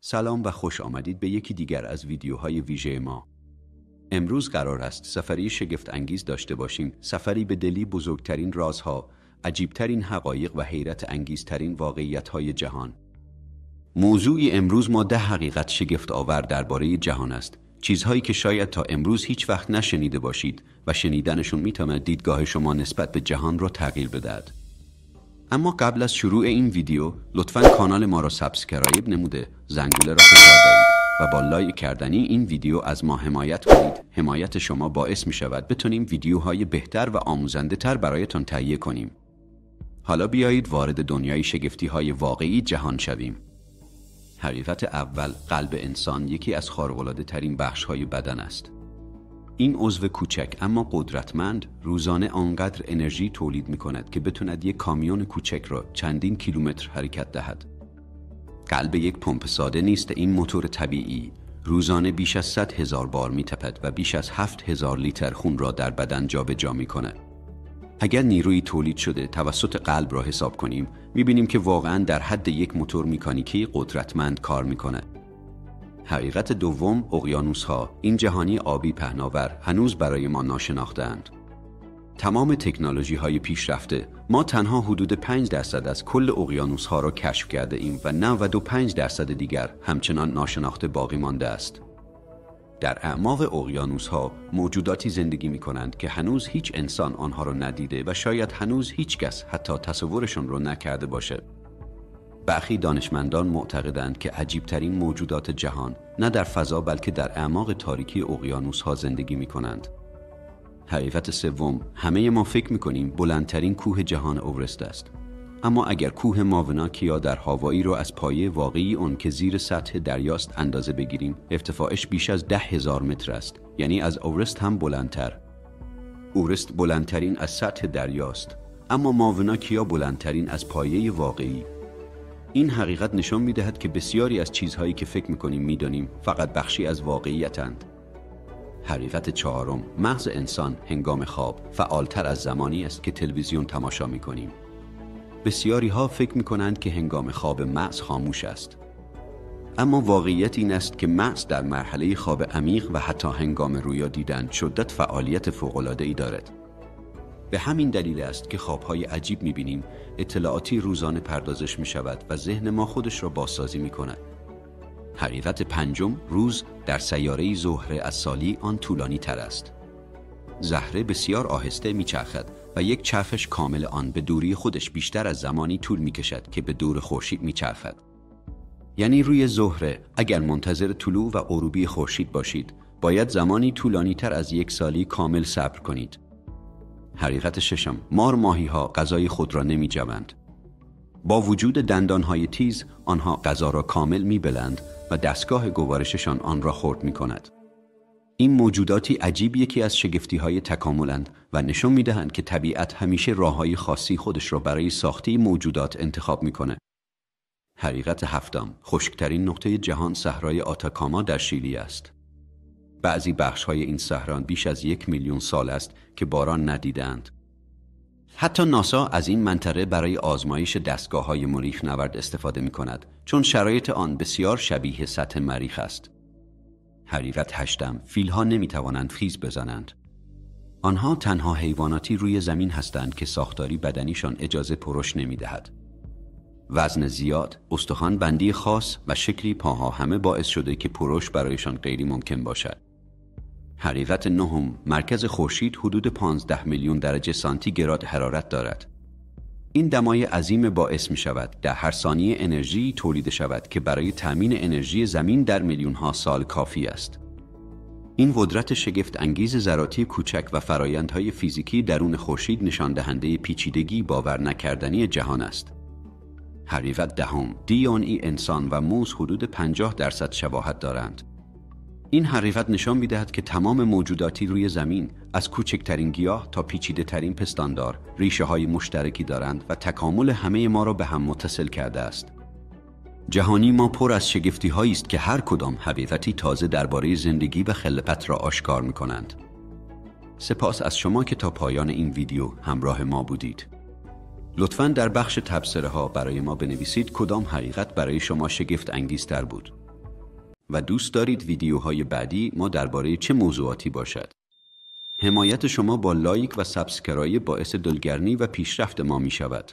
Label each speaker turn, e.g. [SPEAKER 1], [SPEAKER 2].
[SPEAKER 1] سلام و خوش آمدید به یکی دیگر از ویدیوهای ویژه ما. امروز قرار است سفری شگفت انگیز داشته باشیم، سفری به دلی بزرگترین رازها، عجیبترین حقایق و حیرت انگیزترین واقعیت‌های جهان. موضوعی امروز ما 10 حقیقت شگفت آور درباره جهان است. چیزهایی که شاید تا امروز هیچ وقت نشنیده باشید و شنیدنشون میتواند دیدگاه شما نسبت به جهان را تغییر بدهد. اما قبل از شروع این ویدیو لطفاً کانال ما را سابسکرایب نموده، زنگوله را فشار دهید و با لایک کردنی این ویدیو از ما حمایت کنید. حمایت شما باعث می شود بتونیم ویدیوهای بهتر و آموزنده تر برایتان تهیه کنیم. حالا بیایید وارد دنیای شگفتی های واقعی جهان شویم. حقیقت اول، قلب انسان یکی از خارق‌العاده ترین بخش های بدن است. این عضو کوچک اما قدرتمند روزانه آنقدر انرژی تولید می کند که بتواند یک کامیون کوچک را چندین کیلومتر حرکت دهد. قلب یک پمپ ساده نیست. این موتور طبیعی روزانه بیش از 100,000 بار می تپد و بیش از 7,000 لیتر خون را در بدن جابجا می کند. اگر نیروی تولید شده توسط قلب را حساب کنیم، می بینیم که واقعاً در حد یک موتور مکانیکی قدرتمند کار می کند. حقیقت دوم، اقیانوس‌ها، این جهانی آبی پهناور هنوز برای ما ناشناخته‌اند. تمام تکنولوژی‌های پیشرفته، ما تنها حدود 5% از کل اقیانوس‌ها را کشف کرده ایم و 95% دیگر همچنان ناشناخته باقی مانده است. در اعماق اقیانوس‌ها موجوداتی زندگی می‌کنند که هنوز هیچ انسان آنها را ندیده و شاید هنوز هیچ کس حتی تصورشان را نکرده باشد. برخی دانشمندان معتقدند که عجیبترین موجودات جهان نه در فضا بلکه در اعماق تاریکی اقیانوس‌ها زندگی می‌کنند. حقیقت سوم، همه ما فکر می‌کنیم بلندترین کوه جهان اورست است. اما اگر کوه ماونا کیا در هاوایی را از پایه واقعی اون که زیر سطح دریاست اندازه بگیریم، ارتفاعش بیش از 10,000 متر است، یعنی از اورست هم بلندتر. اورست بلندترین از سطح دریاست، اما ماونا کیا بلندترین از پایه واقعی. این حقیقت نشان می‌دهد که بسیاری از چیزهایی که فکر می‌کنیم می‌دانیم فقط بخشی از واقعیتند. حقیقت چهارم، مغز انسان هنگام خواب فعالتر از زمانی است که تلویزیون تماشا می‌کنیم. بسیاری ها فکر می‌کنند که هنگام خواب مغز خاموش است. اما واقعیت این است که مغز در مرحله خواب عمیق و حتی هنگام رویا دیدن شدت فعالیت فوق‌العاده‌ای دارد. به همین دلیل است که خواب‌های عجیب می‌بینیم، اطلاعاتی روزانه پردازش می‌شود و ذهن ما خودش را بازسازی می‌کند. حقیقت پنجم، روز در سیاره زهره از سالی آن طولانی تر است. زهره بسیار آهسته می‌چرخد و یک چرخش کامل آن به دوری خودش بیشتر از زمانی طول می‌کشد که به دور خورشید می‌چرخد. یعنی روی زهره اگر منتظر طلوع و غروبی خورشید باشید، باید زمانی طولانی تر از یک سالی کامل صبر کنید. حقیقت ششم، مار ماهی‌ها غذای خود را نمی‌جوند. با وجود دندان‌های تیز، آنها غذا را کامل می‌بلند و دستگاه گوارششان آن را خرد می‌کند. این موجوداتی عجیب یکی از شگفتی‌های تکاملند و نشان می‌دهند که طبیعت همیشه راه‌های خاصی خودش را برای ساخته موجودات انتخاب می‌کند. حقیقت هفتم، خشکترین نقطه جهان صحرای آتاکاما در شیلی است. بعضی بخش‌های این صحرا بیش از 1,000,000 سال است که باران ندیدند. حتی ناسا از این منطقه برای آزمایش دستگاه‌های مریخ نورد استفاده می‌کند، چون شرایط آن بسیار شبیه سطح مریخ است. حقیقت هشتم، فیل‌ها نمی‌توانند خیز بزنند. آنها تنها حیواناتی روی زمین هستند که ساختاری بدنیشان اجازه پرش نمی‌دهد. وزن زیاد، استخوان بندی خاص و شکلی پاها همه باعث شده که پرش برایشان غیر ممکن باشد. حقیقت نهم، مرکز خورشید حدود 15 میلیون درجه سانتیگراد حرارت دارد. این دمای عظیم باعث می شود در هر ثانیه انرژی تولید شود که برای تأمین انرژی زمین در میلیون‌ها سال کافی است. این قدرت شگفت انگیز ذراتی کوچک و فرایندهای فیزیکی درون خورشید نشان دهنده پیچیدگی باور نکردنی جهان است. حقیقت دهم، DNA انسان و موز حدود 50% شباهت دارند. این حقیقت نشان می‌دهد که تمام موجوداتی روی زمین، از کوچکترین گیاه تا پیچیده‌ترین پستاندار، ریشه‌های مشترکی دارند و تکامل همه ما را به هم متصل کرده است. جهانی ما پر از شگفتی‌هایی است که هر کدام حقیقتی تازه درباره زندگی و خلقت را آشکار می‌کنند. سپاس از شما که تا پایان این ویدیو همراه ما بودید. لطفاً در بخش تبصره ها برای ما بنویسید کدام حقیقت برای شما شگفت انگیزتر بود. و دوست دارید ویدیوهای بعدی ما درباره چه موضوعاتی باشد. حمایت شما با لایک و سابسکرایب باعث دلگرمی و پیشرفت ما می شود.